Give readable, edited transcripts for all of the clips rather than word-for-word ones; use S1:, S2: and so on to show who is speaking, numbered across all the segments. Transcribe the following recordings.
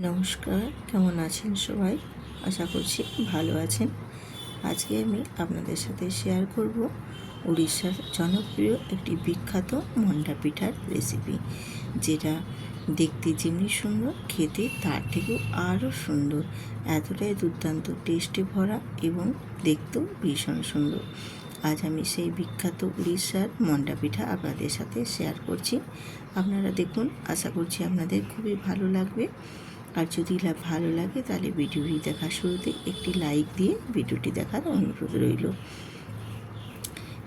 S1: নমস্কার, কেমন আছেন সবাই? আশা করছি ভালো আছেন। আজকে আমি আপনাদের সাথে শেয়ার করব উড়িষ্যার জনপ্রিয় একটি বিখ্যাত মন্ডা পিঠার রেসিপি, যেটা দেখতে যেমনি সুন্দর, খেতে তার থেকেও আরও সুন্দর। এতটাই দুর্দান্ত টেস্টে ভরা এবং দেখতেও ভীষণ সুন্দর। আজ আমি সেই বিখ্যাত উড়িষ্যার মন্ডা পিঠা আপনাদের সাথে শেয়ার করছি। আপনারা দেখুন, আশা করছি আপনাদের খুবই ভালো লাগবে। আর যদি ভালো লাগে তাহলে ভিডিওটি দেখার শুরুতে একটি লাইক দিয়ে ভিডিওটি দেখার অনুরোধ রইল।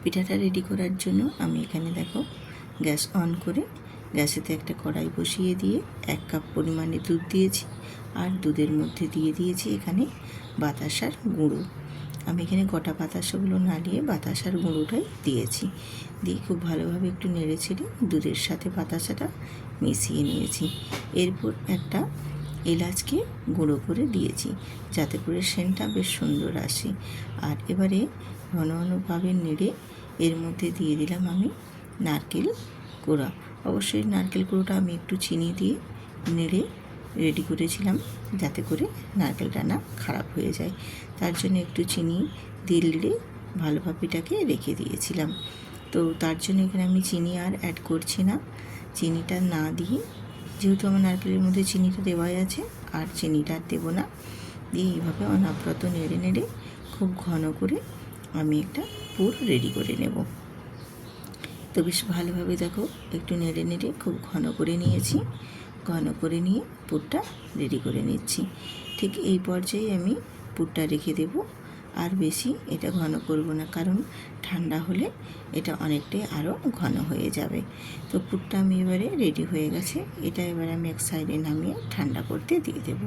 S1: পিঠাটা রেডি করার জন্য আমি এখানে দেখো গ্যাস অন করে গ্যাসেতে একটা কড়াই বসিয়ে দিয়ে 1 কাপ পরিমাণে দুধ দিয়েছি। আর দুধের মধ্যে দিয়ে দিয়েছি এখানে বাতাসার গুঁড়ো। আমি এখানে গোটা বাতাসাগুলো না দিয়ে বাতাসার গুঁড়োটাই দিয়েছি। দিয়ে খুব ভালোভাবে একটু নেড়ে ছেড়ে দুধের সাথে বাতাসাটা মিশিয়ে নিয়েছি। এরপর একটা এলাচকে গুঁড়ো করে দিয়েছি, যাতে করে সেন্টটা বেশ সুন্দর আসে। আর এবারে ঘন ঘনভাবে নেড়ে এর মধ্যে দিয়ে দিলাম আমি নারকেল কোড়া। অবশ্যই নারকেল কোড়োটা আমি একটু চিনি দিয়ে নেড়ে রেডি করেছিলাম, যাতে করে নারকেলটা না খারাপ হয়ে যায়। তার জন্য একটু চিনি দিলে ভালোভাবে এটাকে রেখে দিয়েছিলাম। তো তার জন্য এখানে আমি চিনি আর অ্যাড করছি না। চিনিটা না দিয়ে, যেহেতু আমার নারকেলের মধ্যে চিনিটা দেওয়াই আছে, আর চিনিটা দেবো না। দিয়ে এইভাবে অনবরত নেড়ে নেড়ে খুব ঘন করে আমি একটা পুর রেডি করে নেব। তো বেশ ভালোভাবে দেখো একটু নেড়ে নেড়ে খুব ঘন করে নিয়েছি। ঘন করে নিয়ে পুরটা রেডি করে নিচ্ছি। ঠিক এই পর্যায়ে আমি পুরটা রেখে দেব। আর বেশি এটা ঘন করব না, কারণ ঠান্ডা হলে এটা অনেকটাই আরও ঘন হয়ে যাবে। তো পুরটা আমি এবারে রেডি হয়ে গেছে। এটা এবার আমি এক সাইডে নামিয়ে ঠান্ডা করতে দিয়ে দেব।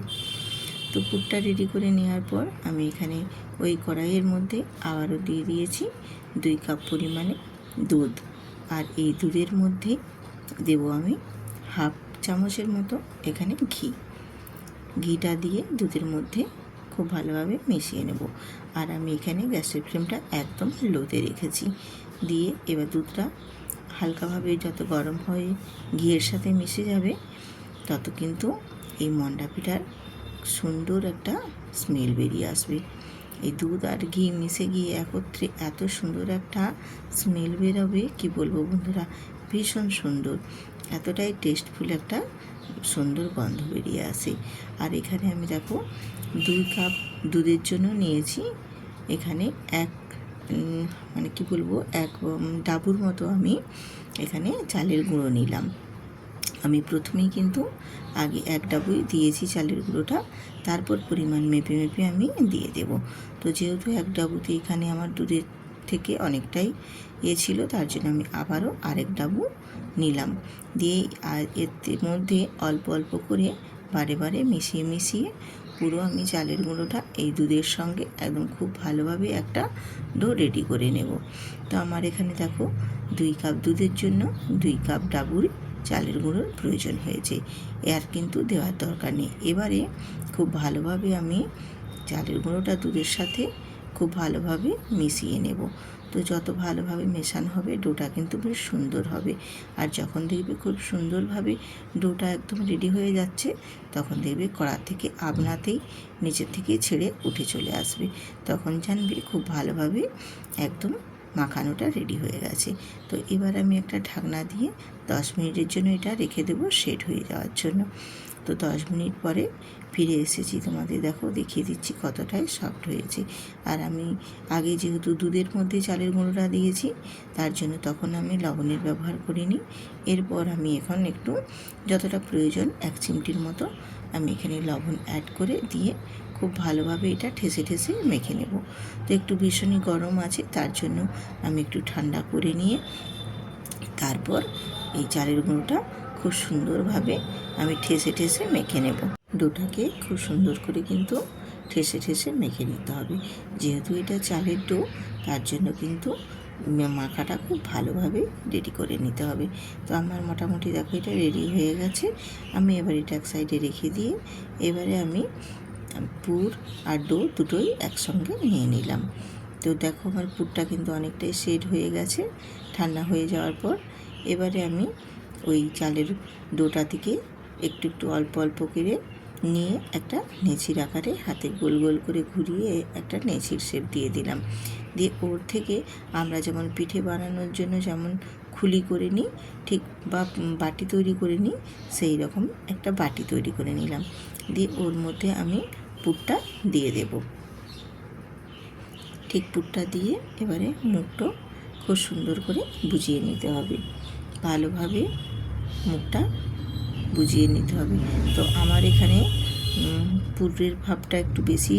S1: তো পুরটা রেডি করে নেওয়ার পর আমি এখানে ওই কড়াইয়ের মধ্যে আবারও দিয়ে দিয়েছি 2 কাপ পরিমাণে দুধ। আর এই দুধের মধ্যে দেব আমি হাফ চামচের মতো এখানে ঘিটা দিয়ে দুধের মধ্যে খুব ভালোভাবে মিশিয়ে নেব। আর আমি এখানে গ্যাসের ফ্লেমটা একদম লোতে রেখেছি। দিয়ে এবার দুধটা হালকাভাবে যত গরম হয়ে ঘিয়ের সাথে মিশে যাবে, তত কিন্তু এই মন্ডা পিঠার সুন্দর একটা স্মেল বেরিয়ে আসবে। এই দুধ আর ঘি মিশে গিয়ে একত্রে এত সুন্দর একটা স্মেল বেরোবে, কি বলবো বন্ধুরা, ভীষণ সুন্দর। এতটাই টেস্টফুল একটা সুন্দর গন্ধ বেরিয়ে আসে। আর এখানে আমি দেখো 2 কাপ দুধের জন্য নিয়েছি এখানে এক ডাবুর মতো আমি এখানে চালের গুঁড়ো নিলাম। আমি প্রথমেই কিন্তু আগে 1 ডাবুই দিয়েছি চালের গুঁড়োটা, তারপর পরিমাণ মেপে মেপে আমি দিয়ে দেব। তো যেহেতু 1 ডাবুতে এখানে আমার দুধের থেকে অনেকটাই ছিল, তার জন্য আমি আবারও আরেক ডাবু নিলাম। দিয়ে আর এর মধ্যে অল্প অল্প করে বারে বারে মিশিয়ে মিশিয়ে পুরো আমি চালের গুঁড়োটা এই দুধের সঙ্গে একদম খুব ভালোভাবে একটা ডো রেডি করে নেব। তো আমার এখানে দেখো 2 কাপ দুধের জন্য 2 কাপ ডাবুর চালের গুঁড়োর প্রয়োজন হয়েছে। আর কিন্তু দেওয়ার দরকার নেই। এবারে খুব ভালোভাবে আমি চালের গুঁড়োটা দুধের সাথে খুব ভালোভাবে মিশিয়ে নেব। তো যত ভালোভাবে মেশানো হবে ডোটা কিন্তু বেশ সুন্দর হবে। আর যখন দেখবে খুব সুন্দরভাবে ডোটা একদম রেডি হয়ে যাচ্ছে, তখন দেখবে কড়া থেকে আপনাতেই নিচের থেকে ছেড়ে উঠে চলে আসবে। তখন জানবে খুব ভালোভাবে একদম মাখানোটা রেডি হয়ে গেছে। তো এবার আমি একটা ঢাকনা দিয়ে 10 মিনিটের জন্য এটা রেখে দেবো সেট হয়ে যাওয়ার জন্য। তো 10 মিনিট পরে ফিরে এসেছি, তোমাদের দেখো দেখিয়ে দিচ্ছি কতটাই সফট হয়েছে। আর আমি আগে যেহেতু দুধের মধ্যে চালের গুঁড়োটা দিয়েছি, তার জন্য তখন আমি লবণের ব্যবহার করিনি। এরপর আমি এখন একটু যতটা প্রয়োজন 1 চিমটির মতো আমি এখানে লবণ অ্যাড করে দিয়ে খুব ভালোভাবে এটা ঠেসে ঠেসে মেখে নেব। তো একটু ভীষণই গরম আছে, তার জন্য আমি একটু ঠান্ডা করে নিয়ে তারপর এই চালের গুঁড়োটা খুব সুন্দরভাবে আমি ঠেসে ঠেসে মেখে নেব। ডোটাকে খুব সুন্দর করে কিন্তু ঠেসে ঠেসে মেখে নিতে হবে। যেহেতু এটা চালের ডো, তার জন্য কিন্তু মাখাটা খুব ভালোভাবে রেডি করে নিতে হবে। তো আমার মোটামুটি দেখো এটা রেডি হয়ে গেছে। আমি এবার এটা এক সাইডে রেখে দিয়ে এবারে আমি পুর আর ডো দুটোই একসঙ্গে নিয়ে নিলাম। তো দেখো আমার পুরটা কিন্তু অনেকটাই সেট হয়ে গেছে ঠান্ডা হয়ে যাওয়ার পর। এবারে আমি ওই চালের ডোটা থেকে একটু একটু অল্প অল্প করে নিয়ে একটা নেচির আকারে হাতে গোল গোল করে ঘুরিয়ে একটা নেচির শেপ দিয়ে দিলাম। দিয়ে ওর থেকে আমরা যেমন পিঠে বানানোর জন্য যেমন খুলি করে নিই ঠিক বা বাটি তৈরি করে নিই, সেই রকম একটা বাটি তৈরি করে নিলাম। দিয়ে ওর মধ্যে আমি পুরটা দিয়ে দেব। ঠিক পুরটা দিয়ে এবারে মুখটা খুব সুন্দর করে বুঝিয়ে নিতে হবে, ভালোভাবে মুখটা বুঝিয়ে নিতে হবে। তো আমার এখানে পুরের ভাবটা একটু বেশি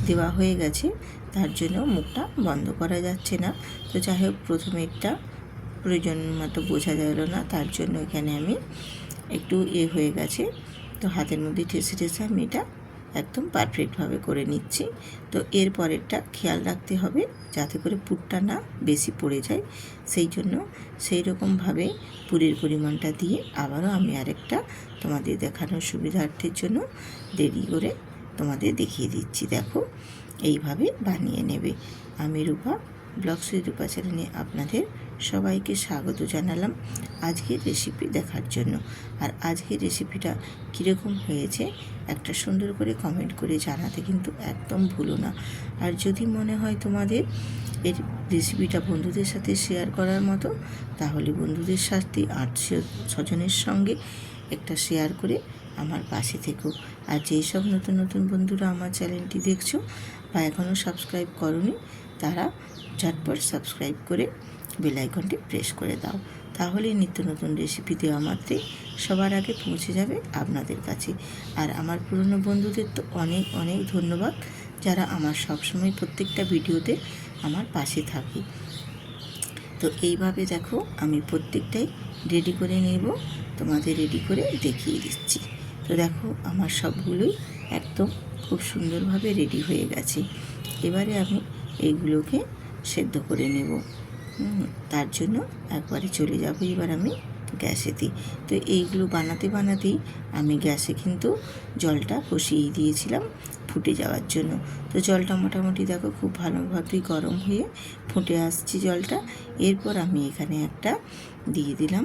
S1: দেওয়া হয়ে গেছে, তার জন্য মুখটা বন্ধ করা যাচ্ছে না। তো যাই হোক, প্রথমে একটা প্রয়োজন মতো বোঝা গেল না, তার জন্য এখানে আমি একটু হয়ে গেছে। তো হাতের মধ্যে ঠেসে ঠেসে আমি এটা একদম পারফেক্টভাবে করে নিচ্ছি। তো এর পরেরটা খেয়াল রাখতে হবে যাতে করে পুরটা না বেশি পড়ে যায়, সেই জন্য সেই রকমভাবে পুরের পরিমাণটা দিয়ে আবারও আমি আরেকটা তোমাদের দেখানোর সুবিধার্থের জন্য দেরি করে তোমাদের দেখিয়ে দিচ্ছি। দেখো, এইভাবে বানিয়ে নেবে। আমি রূপা, ব্লগস উইথ রূপা চ্যানেলে আপনাদের সবাইকে স্বাগত জানালাম আজকের রেসিপি দেখার জন্য। আর আজকের রেসিপিটা কীরকম হয়েছে একটা সুন্দর করে কমেন্ট করে জানাতে কিন্তু একদম ভুলো না। আর যদি মনে হয় তোমাদের এর রেসিপিটা বন্ধুদের সাথে শেয়ার করার মতো, তাহলে বন্ধুদের সাথে 800-6 সঙ্গে একটা শেয়ার করে আমার পাশে থেকো। আর যেই সব নতুন নতুন বন্ধুরা আমার চ্যানেলটি দেখছো বা এখনও সাবস্ক্রাইব করোনি, তারা ঝটপট সাবস্ক্রাইব করে বেল আইকনটি প্রেস করে দাও, তাহলে নিত্য নতুন রেসিপি দেওয়া মাত্রই সবার আগে পৌঁছে যাবে আপনাদের কাছে। আর আমার পুরনো বন্ধুদের তো অনেক অনেক ধন্যবাদ, যারা আমার সবসময় প্রত্যেকটা ভিডিওতে আমার পাশে থাকে। তো এইভাবে দেখো, আমি প্রত্যেকটাই রেডি করে নেব, তোমাদের রেডি করে দেখিয়ে দিচ্ছি। তো দেখো, আমার সবগুলোই একদম খুব সুন্দরভাবে রেডি হয়ে গেছে। এবারে আমি এইগুলোকে সেদ্ধ করে নেব। তার জন্য একবারে চলে যাব এবার আমি গ্যাসেতে। তো এইগুলো বানাতে বানাতেই আমি গ্যাসে কিন্তু জলটা বসিয়ে দিয়েছিলাম ফুটে যাওয়ার জন্য। তো জলটা মোটামুটি দেখো খুব ভালোভাবেই গরম হয়ে ফুটে আসছে জলটা। এরপর আমি এখানে একটা দিয়ে দিলাম,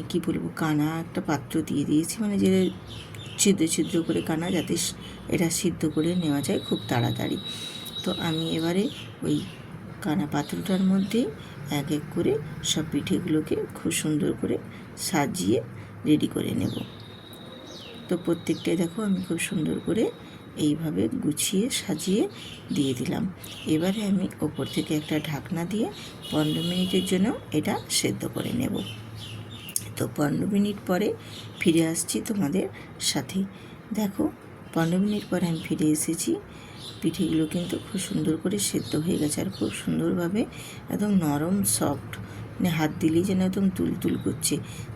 S1: কি বলবো, কানা একটা পাত্র দিয়ে দিয়েছি, মানে যে ছিদ্র ছিদ্র করে কানা, যাতে এটা সিদ্ধ করে নেওয়া যায় খুব তাড়াতাড়ি। তো আমি এবারে ওই কানা পাত্রটার মধ্যে এক এক করে সব পিঠেগুলোকে খুব সুন্দর করে সাজিয়ে রেডি করে নেব। তো প্রত্যেকটাই দেখো আমি খুব সুন্দর করে এইভাবে গুছিয়ে সাজিয়ে দিয়ে দিলাম। এবারে আমি ওপর থেকে একটা ঢাকনা দিয়ে 15 মিনিটের জন্য এটা সেদ্ধ করে নেব। তো 15 মিনিট পরে ফিরে আসছি তোমাদের সাথে। দেখো, 15 মিনিট পরে আমি ফিরে এসেছি। পিঠেগুলো কিন্তু খুব সুন্দর করে সেদ্ধ হয়ে গেছে, আর খুব সুন্দরভাবে একদম নরম সফট, মানে হাত দিলেই যেন একদম তুলতুল করছে।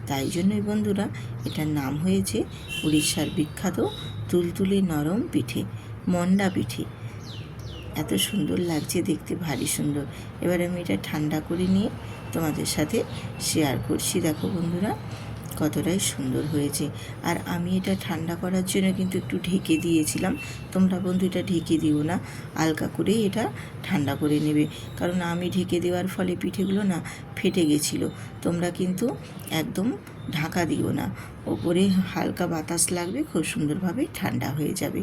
S1: তাই জন্যই বন্ধুরা এটার নাম হয়েছে উড়িষ্যার বিখ্যাত তুলতুলে নরম পিঠে, মন্ডা পিঠে। এত সুন্দর লাগছে দেখতে, ভারী সুন্দর। এবার আমি এটা ঠান্ডা করে নিয়ে তোমাদের সাথে শেয়ার করছি। দেখো বন্ধুরা, কতটাই সুন্দর হয়েছে। আর আমি এটা ঠান্ডা করার জন্য কিন্তু একটু ঢেকে দিয়েছিলাম। তোমরা বন্ধু এটা ঢেকে দিও না, হালকা করেই এটা ঠান্ডা করে নেবে, কারণ আমি ঢেকে দেওয়ার ফলে পিঠেগুলো না ফেটে গেছিলো। তোমরা কিন্তু একদম ঢাকা দিও না, ওপরে হালকা বাতাস লাগবে, খুব সুন্দরভাবে ঠান্ডা হয়ে যাবে।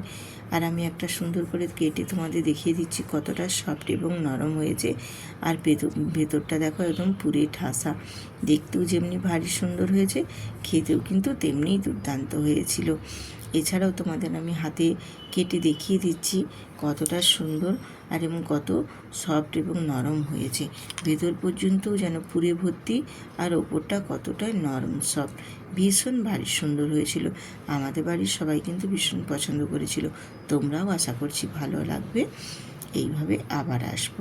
S1: আর আমি একটা সুন্দর করে কেটে তোমাদের দেখিয়ে দিচ্ছি কতটা সফট এবং নরম হয়েছে। আর ভেতরটা দেখো একদম পুরে ঠাসা, দেখতেও যেমনি ভারী সুন্দর হয়েছে, খেতেও কিন্তু তেমনিই দুর্দান্ত হয়েছিল। এছাড়াও তোমাদের আমি হাতে কেটে দেখিয়ে দিচ্ছি কতটা সুন্দর আর এবং কত সফট এবং নরম হয়েছে। ভেতর পর্যন্তও যেন পুরে ভর্তি, আর ওপরটা কতটা নরম সফট, ভীষণ ভারী সুন্দর হয়েছিল। আমাদের বাড়ির সবাই কিন্তু ভীষণ পছন্দ করেছিল। তোমরাও আশা করছি ভালো লাগবে। এইভাবে আবার আসবো।